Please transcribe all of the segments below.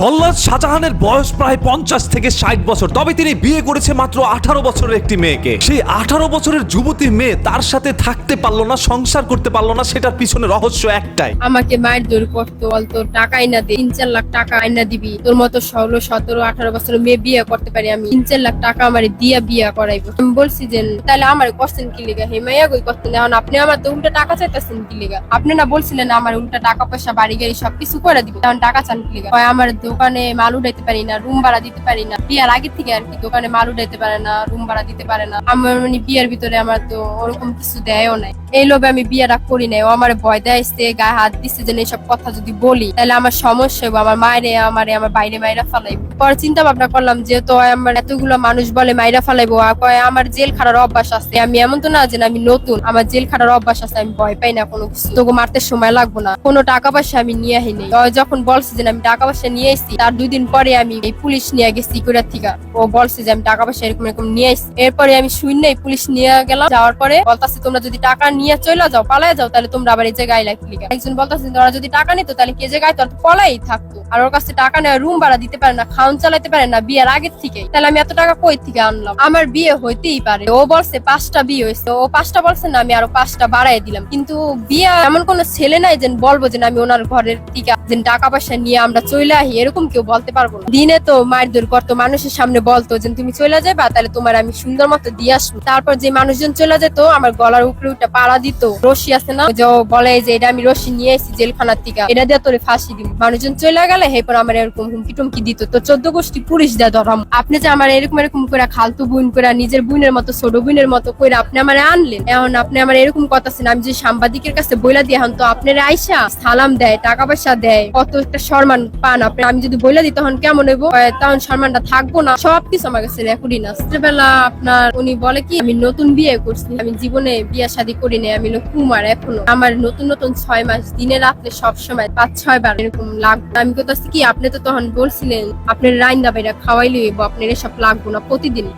জল্লাদ শাহজাহানের বয়স প্রায় 50 থেকে 60 বছর, তবে তিনি বিয়ে করেছে মাত্র 18 বছরের একটি মেয়েকে। সেই 18 বছরের যুবতী মেয়ে তার সাথে থাকতে পারলো না, সংসার করতে পারলো না, সেটার পিছনে রহস্য একটাই। আমাকে মায়ের দৌড় করতো, বলতো টাকা আইনা দে, 3-4 লাখ টাকা আইনা দিবি, তোর মতো 16, 17, 18 বছরের মেয়ে বিয়ে করতে পারি আমি, 3-4 লাখ টাকা আমার দিয়া বিয়ে করাইবো। আমি বলছি যে তাহলে আমার কোশ্চেন কি লিগা, হে মাইয়া কই কোশ্চেন, এখন আপনি আমার তো উল্টা টাকা চাইতেছেন কি লিগা? আপনি না বলছিলেন আমার উল্টা টাকা পয়সা বাড়ি গাড়ি সবকিছু করে দিবে, এখন টাকা চান কি লিগা? আমার দোকানে মাল উঠাইতে পারি না, রুম ভাড়া দিতে পারি না, বিয়ার আগে থেকে আর কি দোকানে মাল উঠাইতে পারে না, রুম ভাড়া দিতে পারে না। আমার মানে বিয়ের ভিতরে আমার তো ওরকম কিছু দেয়ও নাই, এই লোভে আমি বিয়েটা করি নাই। ও আমার ভয় দেয়ছে, গায়ে হাত দিচ্ছে যে এইসব কথা যদি বলি তাহলে আমার সমস্যা হবে, আমার মায়েরে আমার বাইরে মাইরা ফালাইবো। পরে চিন্তা ভাবনা করলাম যেহেতু আমার এতগুলো মানুষ বলে মাইরা ফালাইবো, আমার জেল খাটার অভ্যাস আছে, আমি এমন তো না যে আমি নতুন, আমার জেল খাটার অভ্যাস আছে, আমি ভয় পাই না কোনো কিছু, তোকে মারতে সময় লাগবো না, কোনো টাকা পয়সা আমি নিয়ে আসিনি। যখন বলছে যে আমি টাকা পয়সা নিয়ে এসেছি, তার 2 দিন পরে আমি এই পুলিশ নিয়ে গেছি কুড়া থেকে। ও বলছে যে আমি টাকা পয়সা এরকম এরকম নিয়ে এসেছি। এরপরে আমি শুনে পুলিশ নিয়ে গেলাম, যাওয়ার পরে বলতাছে তোমরা যদি টাকা নিয়ে চলে যাও, পালায় যাও, তাহলে তোমরা আবার এই জায়গায় লাগলি। একজন বলতাছে ওরা যদি টাকা নিত তাহলে কে জায়গায় তোর পলাই থাকতো, আর ওর কাছে টাকা নেওয়া, রুম ভাড়া দিতে পারে না, খাওয়ান চালাতে পারে না বিয়ের আগের থেকে, তাহলে আমি এত টাকা কই থেকে আনলাম? আমার বিয়ে হইতেই পারে। ও বলছে 5টা বিয়ে হয়েছে, ও 5টা বলছে না, আমি আরো 5টা বাড়াই দিলাম। কিন্তু বিয়ে এমন কোন ছেলে নাই যে বলবো যে আমি ওনার ঘরের টিকা যে টাকা পয়সা নিয়ে আমরা চলে আহি, এরকম কেউ বলতে পারবো না। দিনে তো মায়ের দূর করতো, মানুষের সামনে বলতো যে তুমি চলে যাবা, তাহলে তোমার আমি সুন্দর মতো দিয়ে আসবো। তারপর যে মানুষজন চলে যেত আমার গলার উপরে উঠে পাড়া দিত, রশি আছে না, যে বলে যে এটা আমি রশি নিয়ে এসেছি জেলখানার থেকে, এটা দিয়ে তোরে ফাঁসি দিব। মানুষজন চলে গেলে এরপর আমার এরকম হুমকি টুমকি দিত, তো 14 গোষ্ঠী পুলিশ দেয় ধরাম। আপনি যে আমার এরকম এরকম করে খালতু বোন করে, নিজের বোনের মতো ছোট বোনের মতো করে আপনি আমার আনলেন, এখন আপনি আমার এরকম কথা আছেন, আমি যে সাংবাদিকের কাছে বইলা দিয়ে এখন তো আপনার আইসা সালাম দেয়, টাকা পয়সা দেয়, কত একটা সম্মান পান আপনি। আমি যদি বইলা দিই তখন কেমন হইব? তখন সম্মানটা থাকবো না, সবকিছু আমার কাছে রেকর্ডিং আছে। রাত্রেবেলা আপনার উনি বলে কি আমি নতুন বিয়ে করছি, আমি জীবনে বিয়ে শাদী করি নাই, আমি কুমার এখনো, আমার নতুন নতুন 6 মাস দিনে রাত্রে সবসময় 5-6 বার এরকম লাগবে। আমি কোথাছি কি আপনি তো তখন বলছিলেন আপনার রাইন্দা বাইরা খাওয়াইলে আপনার এসব লাগবো না,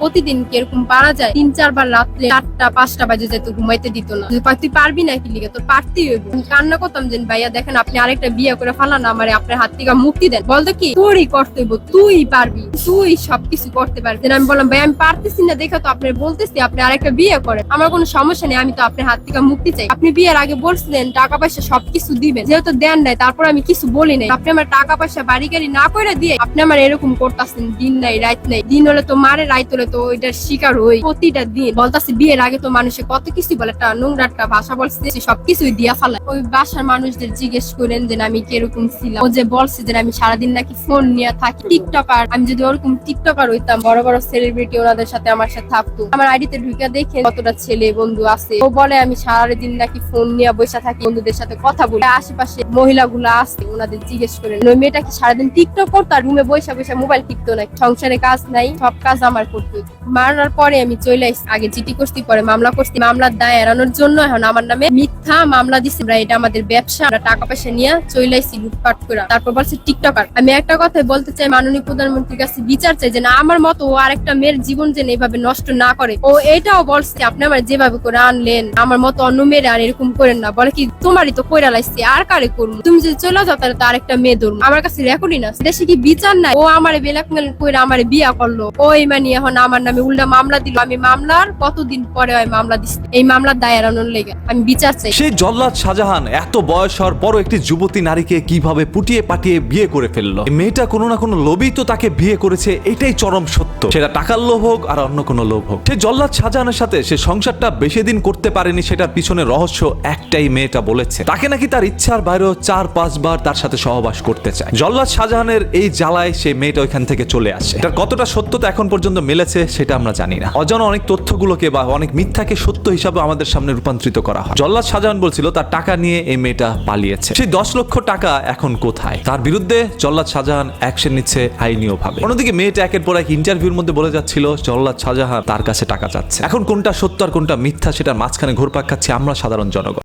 প্রতিদিন কি এরকম পারা যায়? 3-4 বার রাত্রে 4টা-5টা বাজে যেত, ঘুমাইতে দিত না। তুই পারবি না কি লিগে? তোর পারতেই হইব। আমি কান্না করতাম যে ভাইয়া দেখেন আপনি আরেকটা বিয়ে করে ফালান, আমারে আপনার হাত থেকে মুক্তি দেন। বলতো কি তোরই করতে হইব, তুই পারবি, তুই সবকিছু করতে পারবি। আমি বললাম ভাই আমি পারতেছি না, দেখো তো আপনার বলতেছি আপনি আরেকটা বিয়ে করেন, আমার কোনো সমস্যা নেই, আমি তো আপনার হাত থেকে মুক্তি চাই। আপনি বিয়ের আগে বলছিলেন টাকা পয়সা সবকিছু দিবেন, যেহেতু দেন নাই তারপর আমি কিছু বলি নাই। আপনি আমার টাকা পয়সা বাড়ি গাড়ি না করে দিয়ে আপনি আমার এরকম করতেছেন, দিন নাই রাত নাই, দিন হলে তো মারে, রাত হলে তো ওইটার শিকার হই। প্রতিটা দিন বলতাছি বিয়ের আগে তো মানুষে কত কিছু বলে, একটা নোংরা একটা ভাষা বলছে, সবকিছুই দিয়া ফেলায়। ওই বাসার মানুষদের জিজ্ঞেস করেন যে আমি কিরকম ছিলাম। ও যে বলছে যে আমি সারাদিন নাকি ফোন নিয়ে থাকি, টিকটকার। আমি যদি ওরকম টিকটকার হইতাম, বড় বড় সেলিব্রিটি ওনাদের সাথে আমার সাথে থাকতো, আমার আইডিতে ঢুকে দেখে কতটা ছেলে বন্ধু আছে। ও বলে আমি সারাদিন নাকি ফোন নিয়ে বসে থাকি, বন্ধুদের সাথে কথা বলি। আশেপাশে মহিলাগুলো আছে, ওনাদের জিজ্ঞেস করেন ওই মেয়েটা কি সারাদিন টিকটক করতো আর রুমে বসে বসে মোবাইল টিপতো নাকি? সংসারে কাজ নাই, সব কাজ আমার করতে হতো। মারার পরে আমি চলে আসছি, আগে জিটি করছি, পরে মামলা করছি। মামলার দায় এড়ানোর জন্য এখন আমার নামে মিথ্যা মামলা দিচ্ছে। এটা আমাদের ব্যবসা, আমরা টাকা পয়সা নিয়ে চলে আসছি লুটপাট করে। তারপর বলছে টিকটকার। আমি একটা কথাই বলতে চাই, মাননীয় প্রধানমন্ত্রীর কাছে বিচার চাই যে না আমার মতো ও আরেকটা মেয়ের জীবন যেন এইভাবে নষ্ট না করে। ও এটাও বলছে আপনি আমার যেভাবে করে আনলেন, আমার মতো অন্য মেয়েরা আর এরকম করেন না। বলে কি তোমারই তো কইরা লাইছি, আর কারে করবো? তুমি যদি চলে যাও তাহলে তো আরেকটা মেয়ে ধরবো। আমার কাছে রেকর্ডিং আছে, দেশে কি বিচার নাই? ও আমারে ব্ল্যাকমেল করে আমারে বিয়া করলো, ওই মানে এখন আমার নামে উল্টা মামলা দিল। আমি মামলার কতদিন পরে ওই মামলা দিচ্ছি, এই মামলার দায় এড়ানোর লেগে আমি বিচার চাই। সেই জল্লাদ শাহজাহান এত বয়স হওয়ার পরও একটি যুবতী নারীকে কিভাবে পুটিয়ে পাটিয়ে বিয়ে করে ফেললো। মেয়েটা কোনো না কোনো লোভই তো তাকে বিয়ে করেছে, এটাই চরম সত্য। সেটা টাকার লোভ হোক আর অন্য কোনো লোভ হোক, সেই জল্লাদ শাহজাহানের সাথে সে সংসারটা বেশি দিন করতে পারেনি। সেটার পিছনে রহস্য একটাই, মেয়েটা বলেছে তাকে নাকি তার ইচ্ছার বাইরেও 4-5 বার তার সাথে সহবাস করতে চায়। জল্লাদ শাহজাহানের এই জ্বালায় সেই মেয়েটা ওইখান থেকে চলে আসে। এটা কতটা সত্যতা এখন পর্যন্ত মিলেছে সেটা আমরা জানি না। অজানা অনেক তথ্যগুলোকে বা অনেক মিথ্যাকে সত্য হিসাবে আমাদের সামনে রূপান্তরিত করা হয়। জল্লাদ শাহজাহান বলছিল তার টাকা নিয়ে এই মেয়েটা পালিয়েছে। সেই 10 লক্ষ টাকা এখন কোথায়? তার বিরুদ্ধে জল্লাদ শাহজাহান অ্যাকশন নিচ্ছে আইনীয় ভাবে। অন্যদিকে মেয়েটা একের পর এক ইন্টারভিউর মধ্যে বলে যাচ্ছিল জল্লাদ শাহজাহান তার কাছে টাকা চাচ্ছে। এখন কোনটা সত্য আর কোনটা মিথ্যা সেটার মাঝখানে ঘুরপাক খাচ্ছে আমরা সাধারণ জনগণ।